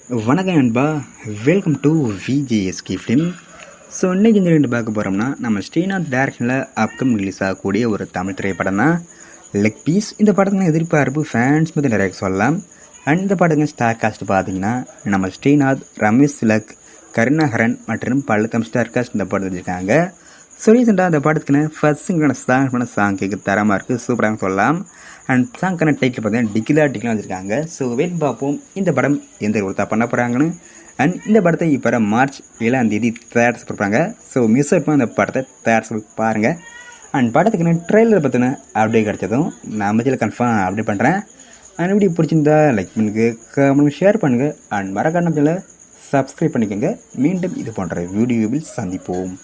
வணக்கம் நண்பா, welcome to VJSK film. So இன்றைக்கி இந்த ரெண்டு பார்க்க போகிறோம்னா, நம்ம ஸ்ரீநாத் டேரக்ஷனில் அப்கமிங் ரிலீஸ் ஆகக்கூடிய ஒரு தமிழ் திரைப்படம் தான் லெக் பீஸ். இந்த படத்துக்கு எதிர்பார்ப்பு ஃபேன்ஸ் பற்றி நிறைய சொல்லலாம். அண்ட் இந்த படத்துக்கு ஸ்டார் காஸ்ட் பார்த்தீங்கன்னா நம்ம ஸ்ரீநாத், ரமேஷ் திலக், கருணாகரன் மற்றும் பழுக்கம் ஸ்டார் காஸ்ட் இந்த படம் வச்சுருக்காங்க. ஸோ ரீசெண்டாக அந்த படத்துக்குன்னு ஃபர்ஸ்ட் சாங் கேட்க தரமாக இருக்குது, சூப்பராக சொல்லலாம். அண்ட் சாங்க்கான டைட்டில் பார்த்தீங்கன்னா டிகிலாம் வச்சுருக்காங்க. ஸோ வெயிட் பார்ப்போம் இந்த படம் எந்த ஒருத்தா பண்ண போகிறாங்கன்னு. அண்ட் இந்த படத்தை இப்போ மார்ச் 7 தேட்டர்ஸ் கொடுப்பாங்க. ஸோ மிஸ் அவுட் அந்த படத்தை தேட்டர்ஸ் பாருங்கள். அண்ட் படத்துக்குன்னு ட்ரெய்லர் பற்றின அப்டேட் கிடச்சதும் நான் மதியில் கன்ஃபார்ம் அப்டேட் பண்ணுறேன். அண்ட் இப்படி பிடிச்சிருந்தா லைக் பண்ணுங்க, கமெண்ட் ஷேர் பண்ணுங்கள். அண்ட் மறக்காம சப்ஸ்கிரைப் பண்ணிக்கோங்க. மீண்டும் இது போன்ற வீடியோவில் சந்திப்போம்.